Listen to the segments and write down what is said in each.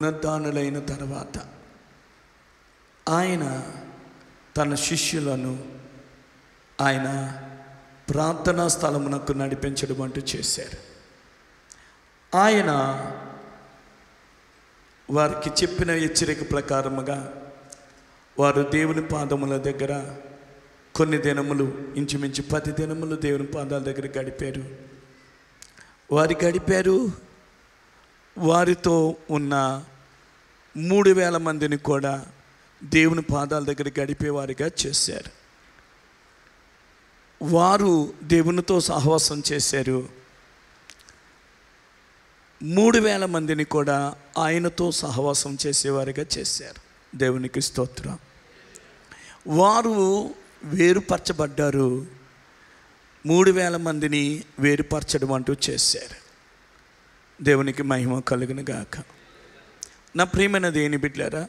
పునరుద్ధానులైన తర్వాత ఆయన తన శిష్యులను ఆయన ప్రార్థనా స్థలమునకు నడిపించడం అంటూ చేశారు. ఆయన వారికి చెప్పిన హెచ్చరిక ప్రకారముగా వారు దేవుని పాదముల దగ్గర కొన్ని దినములు, ఇంచుమించు 10 దినములు దేవుని పాదాల దగ్గర గడిపారు. వారితో ఉన్న 3000 మందిని కూడా దేవుని పాదాల దగ్గర గడిపేవారిగా చేశారు. వారు దేవునితో సహవాసం చేశారు. 3000 మందిని కూడా ఆయనతో సహవాసం చేసేవారిగా చేశారు. దేవునికి స్తోత్రం. వారు వేరుపరచబడ్డారు. 3000 మందిని వేరుపరచడం అంటూ చేశారు. దేవునికి మహిమ కలుగును గాక. నా ప్రియమైన దేవుని బిడ్డలారా,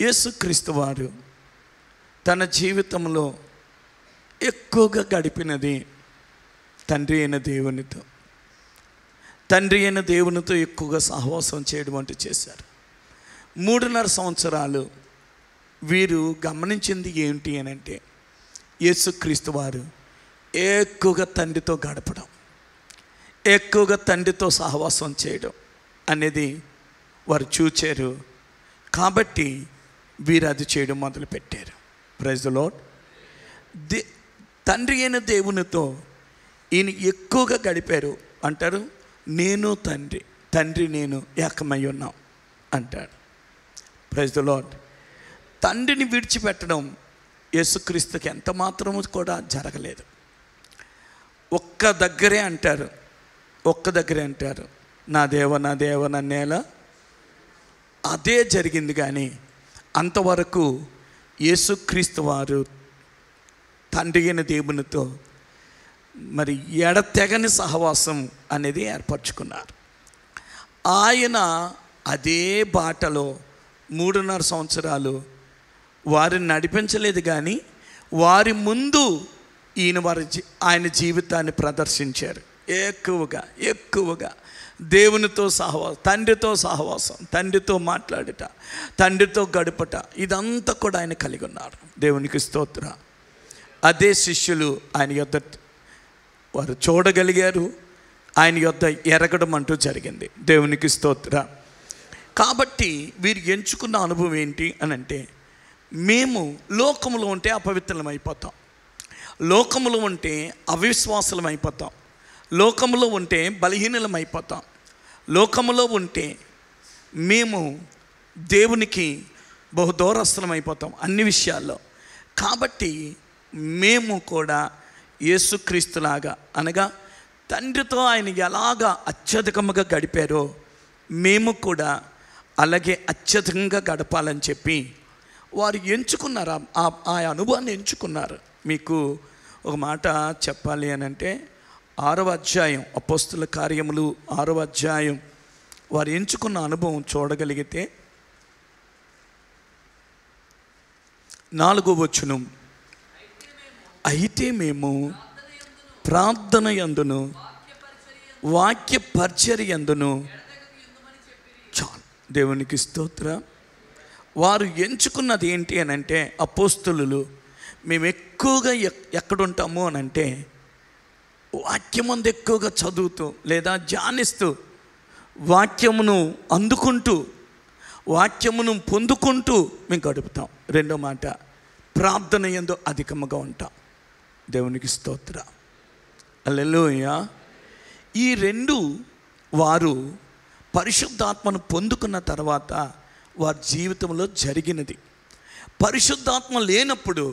యేసుక్రీస్తు వారు తన జీవితంలో ఎక్కువగా గడిపినది తండ్రి అయిన దేవునితో ఎక్కువగా సహవాసం చేయడం అంటూ చేశారు. 3.5 సంవత్సరాలు వీరు గమనించింది ఏంటి అని అంటే, యేసుక్రీస్తు వారు ఎక్కువగా తండ్రితో గడపడం, ఎక్కువగా తండ్రితో సహవాసం చేయడం అనేది వారు చూచారు. కాబట్టి వీరు అది చేయడం మొదలుపెట్టారు. Praise the lord. తండ్రి అయిన దేవునితో ఈయన ఎక్కువగా గడిపారు. అంటారు, నేను తండ్రి నేను ఏకమై ఉన్నాం అంటాడు. Praise the lord. తండ్రిని విడిచిపెట్టడం యేసుక్రీస్తుకి ఎంత మాత్రము కూడా జరగలేదు. ఒక్క దగ్గరే అంటారు, నా దేవ నన్నేలా, అదే జరిగింది. కానీ అంతవరకు యేసుక్రీస్తు వారు తండ్రి అయిన దేవునితో మరి ఎడతెగని సహవాసం అనేది ఏర్పరచుకున్నారు. ఆయన అదే బాటలో 3.5 సంవత్సరాలు వారిని నడిపించలేదు. కానీ వారి ముందు ఆయన జీవితాన్ని ప్రదర్శించారు. ఎక్కువగా దేవునితో సహవాసం, తండ్రితో మాట్లాడుట, తండ్రితో గడుపట, ఇదంతా కూడా ఆయన కలిగి ఉన్నారు. దేవునికి స్తోత్ర. అదే శిష్యులు ఆయన యొద్ద వారు చూడగలిగారు, ఆయన యొద్ద ఎరగడం అంటూ జరిగింది. దేవునికి స్తోత్ర. కాబట్టి వీరు ఎంచుకున్న అనుభవం ఏంటి అని అంటే, మేము లోకములో ఉంటే అపవిత్రులం అయిపోతాం, లోకములో ఉంటే అవిశ్వాసులం అయిపోతాం, లోకములో ఉంటే బలహీనులం అయిపోతాం, లోకములో ఉంటే మేము దేవునికి బహుదూరస్థలం అయిపోతాం అన్ని విషయాల్లో. కాబట్టి మేము కూడా యేసుక్రీస్తులాగా, అనగా తండ్రితో ఆయన ఎలాగా అత్యధికముగా గడిపారో మేము కూడా అలాగే అత్యధికంగా గడపాలని చెప్పి వారు ఎంచుకున్నారు. ఆ అనుభవాన్ని ఎంచుకున్నారు. మీకు ఒక మాట చెప్పాలి అని అంటే, 6వ అధ్యాయం అపోస్తుల కార్యములు 6వ అధ్యాయం వారు ఎంచుకున్న అనుభవం చూడగలిగితే 4వ వచనం, అయితే మేము ప్రార్థన యందును వాక్య పరిచర్య యందును చాలు. దేవునికి స్తోత్ర. వారు ఎంచుకున్నది ఏంటి అని అంటే, అపోస్తులు మేము ఎక్కువగా ఎక్కడుంటాము అని అంటే వాక్యమందు ఎక్కువగా చదువుతూ లేదా ధ్యానిస్తూ, వాక్యమును అందుకుంటూ, వాక్యమును పొందుకుంటూ మేము గడుపుతాం. రెండో మాట, ప్రార్థన యందు అధికముగా ఉంటాం. దేవునికి స్తోత్ర. హల్లెలూయా. ఈ రెండు వారు పరిశుద్ధాత్మను పొందుకున్న తర్వాత వారి జీవితంలో జరిగినది. పరిశుద్ధాత్మ లేనప్పుడు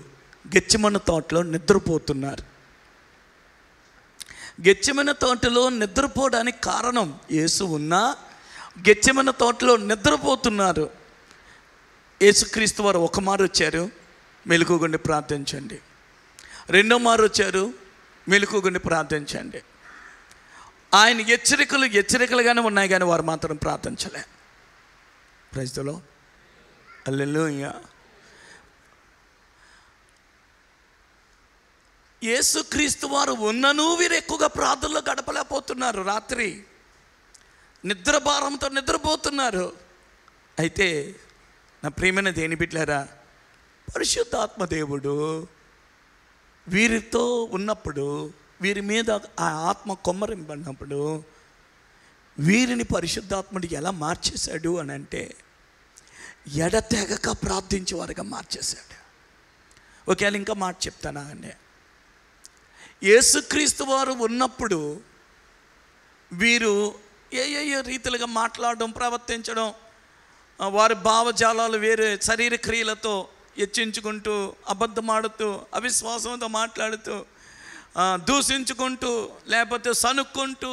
గెత్సేమనే తోటలో నిద్రపోతున్నారు. గెత్సేమనే తోటలో నిద్రపోవడానికి కారణం, యేసు ఉన్నా గెత్సేమనే తోటలో నిద్రపోతున్నారు. యేసుక్రీస్తు వారు ఒక మారు వచ్చారు, మెలకువగుండి ప్రార్థించండి. రెండో మారు వచ్చారు, మెలకువగుండి ప్రార్థించండి. ఆయన హెచ్చరికలుగానే ఉన్నాయి, కానీ వారు మాత్రం ప్రార్థించలే. Praise the Lord. హల్లెలూయా. యేసుక్రీస్తు వారు ఉన్నను వీరు ఎక్కువగా ప్రార్థనలో గడపలేకపోతున్నారు. రాత్రి నిద్ర భారంతో నిద్రపోతున్నారు. అయితే నా ప్రియమైన దేని బిడ్డలారా, పరిశుద్ధాత్మ దేవుడు వీరితో ఉన్నప్పుడు, వీరి మీద ఆ ఆత్మ కొమ్మరింపడినప్పుడు వీరిని పరిశుద్ధాత్ముడు ఎలా మార్చేశాడు అని అంటే, ఎడతెగక ప్రార్థించే వారుగా మార్చేశాడు. ఒకవేళ ఇంకా మాట చెప్తానా అండి, యేసుక్రీస్తు వారు ఉన్నప్పుడు వీరు ఏ రీతిలుగా మాట్లాడడం, ప్రవర్తించడం, వారి భావజాలాలు వేరే శరీర క్రియలతో హెచ్చించుకుంటూ, అబద్ధమాడుతూ, అవిశ్వాసంతో మాట్లాడుతూ, దూషించుకుంటూ, లేకపోతే సనుక్కుంటూ,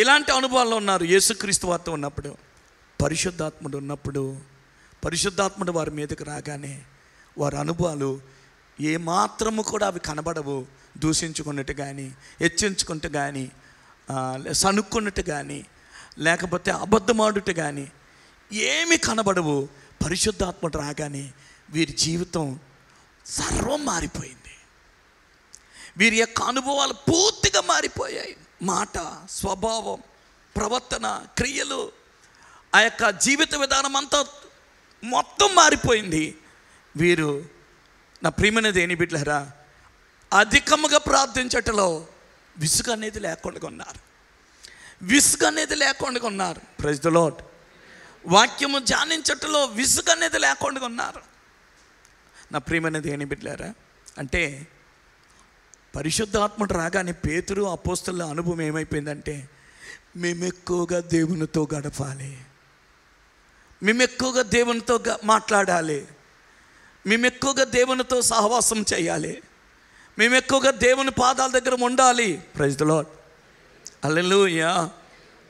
ఇలాంటి అనుభవాల్లో ఉన్నారు. యేసుక్రీస్తు వారితో ఉన్నప్పుడు, పరిశుద్ధాత్ముడు ఉన్నప్పుడు, పరిశుద్ధాత్ముడు వారి మీదకి రాగానే వారి అనుభవాలు ఏమాత్రము కూడా అవి కనబడవు. దూషించుకున్నట్టు కానీ, హెచ్చించుకుంటూ కానీ, సనుక్కున్నట్టు కానీ, లేకపోతే అబద్ధమాడుట కానీ ఏమి కనబడవు. పరిశుద్ధాత్ముడు రాగానే వీరి జీవితం సర్వం మారిపోయింది. వీరి యొక్క అనుభవాలు పూర్తిగా మారిపోయాయి. మాట, స్వభావం, ప్రవర్తన, క్రియలు, ఆ యొక్క జీవిత విధానం అంతా మొత్తం మారిపోయింది. వీరు నా ప్రియమైన దేని బిడ్డలారా, అధికముగా ప్రార్థించటంలో విసుగు అనేది లేకుండా ఉన్నారు. విసుగు అనేది లేకుండా ఉన్నారు. Praise the lord. వాక్యము ధ్యానించటంలో విసుగు అనేది లేకుండా ఉన్నారు. నా ప్రియమైన దేని బిడ్డలారా, అంటే పరిశుద్ధాత్ముడు రాగానే పేతురు అపోస్తలుల అనుభవం ఏమైపోయిందంటే, మేము ఎక్కువగా దేవునితో గడపాలి, మేము ఎక్కువగా దేవునితో మాట్లాడాలి, మేము ఎక్కువగా దేవునితో సహవాసం చేయాలి, మేము ఎక్కువగా దేవుని పాదాల దగ్గర ఉండాలి. Praise the Lord. హల్లెలూయా.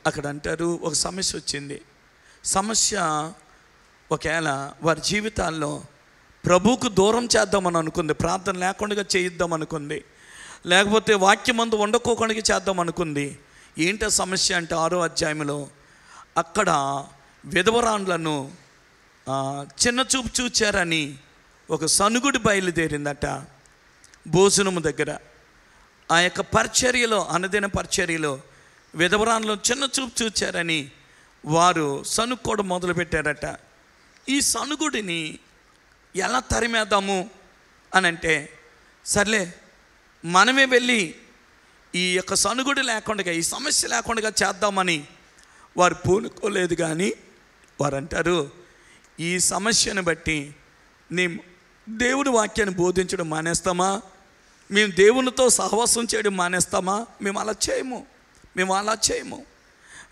అక్కడ అంటారు, ఒక సమస్య వచ్చింది. సమస్య ఒకవేళ వారి జీవితాల్లో ప్రభువుకు దూరం చేద్దామని అనుకుంది, ప్రార్థన లేకుండా చేయిద్దాం అనుకుంది, లేకపోతే వాక్యమందు వండుకోకుండా చేద్దాం అనుకుంది. ఏంటో సమస్య అంటే 6వ అధ్యాయంలో అక్కడ విధవరాండ్లను చిన్న చూపు చూచారని ఒక సనుగుడు బయలుదేరిందట భోజనము దగ్గర. ఆ యొక్క పరిచర్యలో, అనుదిన పరిచర్యలో విధవరాండ్లను చిన్న చూపు చూచారని వారు సనుక్కోవడం మొదలుపెట్టారట. ఈ సనుగుడిని ఎలా తరిమేద్దాము అని అంటే, సర్లే మనమే వెళ్ళి ఈ యొక్క సనుగుడి లేకుండా, ఈ సమస్య లేకుండా చేద్దామని వారు పూనుకోలేదు. కానీ వారు అంటారు, ఈ సమస్యను బట్టి మేము దేవుని వాక్యాన్ని బోధించడం మానేస్తామా, మేము దేవునితో సహవాసం చేయడం మానేస్తామా? మేము అలా చేయము.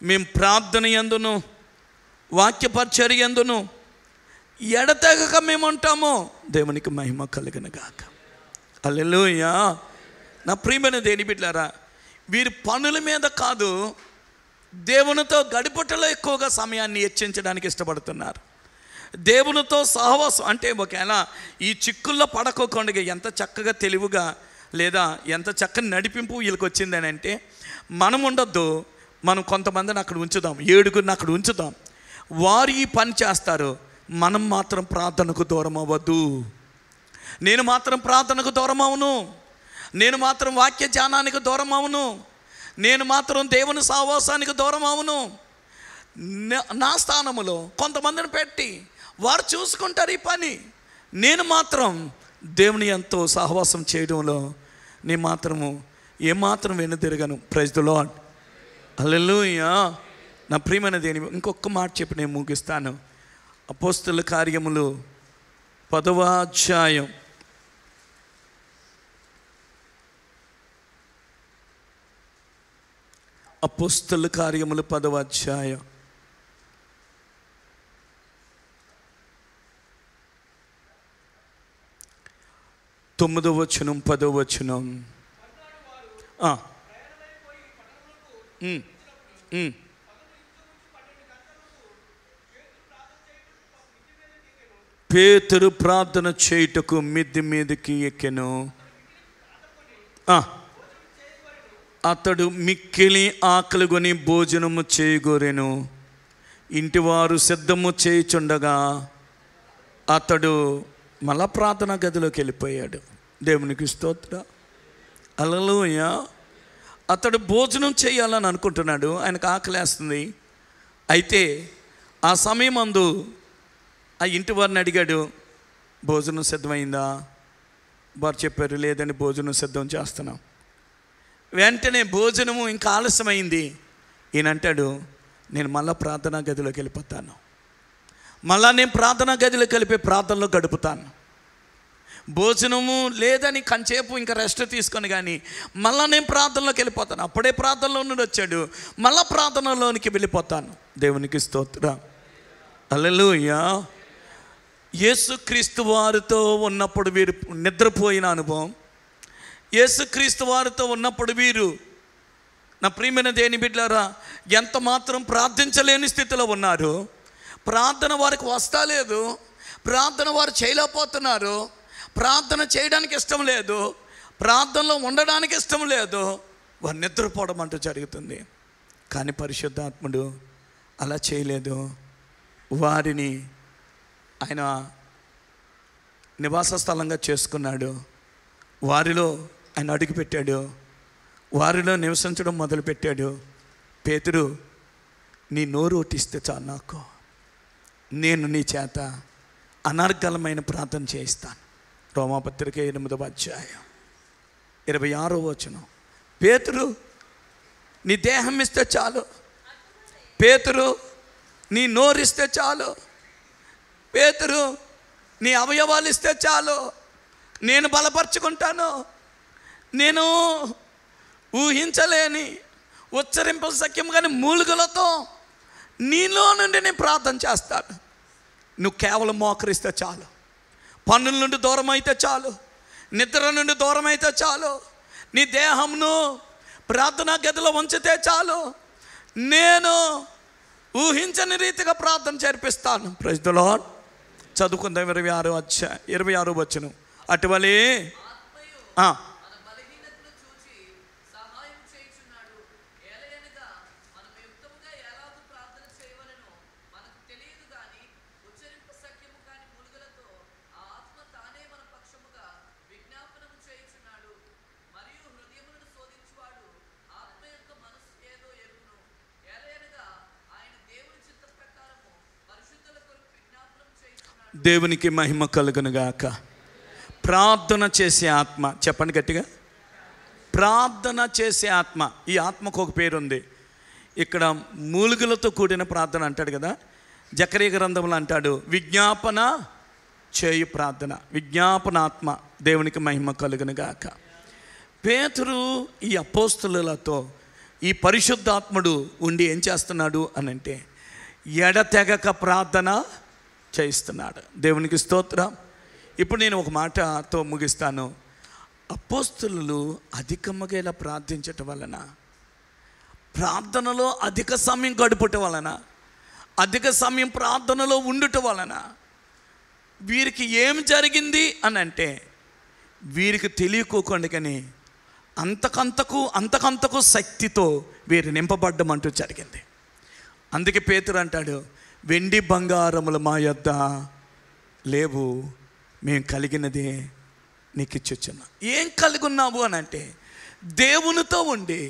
మేము ప్రార్థన యందును వాక్య పరిచర్య యందును ఎడతెగక మేము ఉంటాము. దేవునికి మహిమ కలుగును గాక. హల్లెలూయా. నా ప్రియమైన దేని బిడ్డలారా, వీరి పనుల మీద కాదు, దేవునితో గడిపటలో ఎక్కువగా సమయాన్ని హెచ్చించడానికి ఇష్టపడుతున్నారు. దేవునితో సహవాసం అంటే, ఒకవేళ ఈ చిక్కుల్లో పడకోకుండా ఎంత చక్కగా తెలివిగా లేదా ఎంత చక్కని నడిపింపు వీళ్ళకి వచ్చిందని అంటే, మనం ఉండొద్దు, మనం కొంతమందిని అక్కడ ఉంచుదాం, 7గురిని అక్కడ ఉంచుదాం, వారు ఈ పని చేస్తారు, మనం మాత్రం ప్రార్థనకు దూరం అవ్వద్దు. నేను మాత్రం ప్రార్థనకు దూరం అవును, నేను మాత్రం వాక్య ధ్యానానికి దూరం అవును, నేను మాత్రం దేవుని సహవాసానికి దూరం అవును. నా స్థానములో కొంతమందిని పెట్టి వారు చూసుకుంటారు ఈ పని. నేను మాత్రం దేవుని ఎంతో సహవాసం చేయడంలో నేను మాత్రము ఏమాత్రం వెనుదిరగను. Praise the Lord. హల్లెలూయా. నా ప్రియమైన దేని ఇంకొక మాట చెప్పి నేను ముగిస్తాను. అపోస్తలుల కార్యములు 10వ అధ్యాయం అపోస్తలుల కార్యములు 10వ అధ్యాయం 9వ వచనం 10వ వచనం. పేతురు ప్రార్థన చేయుటకు మిద్ది మీదకి ఎక్కెను. అతడు మిక్కిలి ఆకలి కొని భోజనము చేయగోరెను. ఇంటివారు సిద్ధము చేయుచుండగా అతడు మళ్ళా ప్రార్థనా గదిలోకి వెళ్ళిపోయాడు. దేవునికి స్తోత్రం. హల్లెలూయా. అతడు భోజనం చేయాలని అనుకుంటున్నాడు, ఆయనకు ఆకలేస్తుంది. అయితే ఆ సమయమందు ఆ ఇంటి వారిని అడిగాడు, భోజనం సిద్ధమైందా? వారు చెప్పారు, లేదని, భోజనం సిద్ధం చేస్తున్నాం. వెంటనే భోజనము ఇంకా ఆలస్యమైంది. ఈయన అంటాడు, నేను మళ్ళీ ప్రార్థనా గదిలోకి వెళ్ళిపోతాను, మళ్ళా నేను ప్రార్థనా గదిలోకి వెళ్ళిపోయి ప్రార్థనలో గడుపుతాను. భోజనము లేదని కంచేపు ఇంకా రెస్ట్ తీసుకొని కానీ మళ్ళీ నేను ప్రార్థనలోకి వెళ్ళిపోతాను. అప్పుడే ప్రార్థనలో నుండి వచ్చాడు, మళ్ళా ప్రార్థనలోనికి వెళ్ళిపోతాను. దేవునికి స్తోత్రం, హల్లెలూయా. యేసుక్రీస్తు వారితో ఉన్నప్పుడు వీరు నిద్రపోయిన అనుభవం, యేసుక్రీస్తు వారితో ఉన్నప్పుడు వీరు, నా ప్రియమైన దేవుని బిడ్డలారా, ఎంత మాత్రం ప్రార్థించలేని స్థితిలో ఉన్నారు. ప్రార్థన వారికి వస్తలేదు, ప్రార్థన వారు చేయలేకపోతున్నారు, ప్రార్థన చేయడానికి ఇష్టం లేదు, ప్రార్థనలో ఉండడానికి ఇష్టం లేదు, వారు నిద్రపోవడం అంటూ జరుగుతుంది. కానీ పరిశుద్ధాత్ముడు అలా చేయలేదు. వారిని ఆయన నివాస స్థలంగా చేసుకున్నాడు. వారిలో ఆయన అడుగుపెట్టాడు, వారిలో నివసించడం మొదలుపెట్టాడు. పేతురు, నీ నోరు ఒట్టిస్తే చాలు, నాకు నేను నీ చేత అనర్గళమైన ప్రార్థన చేయిస్తాను. రోమాపత్రిక 8వ అధ్యాయం 26వ వచనం. పేతురు, నీ దేహం ఇస్తే చాలు, పేతురు నీ నోరిస్తే చాలు, పేతురు నీ అవయవాలు ఇస్తే చాలు, నేను బలపరుచుకుంటాను. నేను ఊహించలేని ఉచ్చరింప సఖ్యం కానీ మూలుగులతో నీలో నుండి నేను ప్రార్థన చేస్తాను. నువ్వు కేవలం మోకరిస్తే చాలు, పనుల నుండి దూరం అయితే చాలు, నిద్ర నుండి దూరం అయితే చాలు, నీ దేహంను ప్రార్థనా గదిలో ఉంచితే చాలు, నేను ఊహించని రీతిగా ప్రార్థన జరిపిస్తాను. Praise the lord. చదువుకుందాం 26వ వచనం. అటువలే దేవునికి మహిమ కలుగునుగాక. ప్రార్థన చేసే ఆత్మ, చెప్పండి గట్టిగా, ప్రార్థన చేసే ఆత్మ. ఈ ఆత్మకు ఒక పేరు ఉంది. ఇక్కడ మూలుగులతో కూడిన ప్రార్థన అంటాడు కదా, జకరియా గ్రంథంలో అంటాడు, విజ్ఞాపన చేయు ప్రార్థన, విజ్ఞాపనాత్మ. దేవునికి మహిమ కలుగునుగాక. పేతురు ఈ అపోస్తులతో ఈ పరిశుద్ధాత్ముడు ఉండి ఏం చేస్తున్నాడు అని అంటే, ఎడతెగక ప్రార్థన చేయిస్తున్నాడు. దేవునికి స్తోత్రం. ఇప్పుడు నేను ఒక మాటతో ముగిస్తాను. అపోస్తులు అధికముగా ఇలా ప్రార్థించటం వలన, ప్రార్థనలో అధిక సమయం గడుపుట వలన, అధిక సమయం ప్రార్థనలో ఉండుట వలన వీరికి ఏం జరిగింది అని అంటే, వీరికి తెలియకోకుండా కానీ అంతకంతకు శక్తితో వీరు నింపబడ్డం అంటూ జరిగింది. అందుకే పేతురు అంటాడు, వెండి బంగారములు మా యొద్ద లేవు, మేము కలిగినదే నీకు ఇచ్చొచ్చున్నాం. ఏం కలిగి ఉన్నావు అని అంటే, దేవునితో ఉండి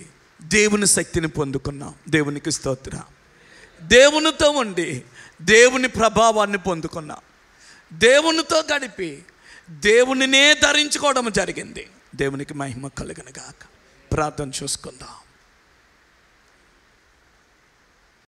దేవుని శక్తిని పొందుకున్నాం. దేవునికి స్తోత్రం. దేవునితో ఉండి దేవుని ప్రభావాన్ని పొందుకున్నాం. దేవునితో గడిపి దేవునినే ధరించుకోవడం జరిగింది. దేవునికి మహిమ కలుగునుగాక. ప్రార్థన చూసుకుందాం.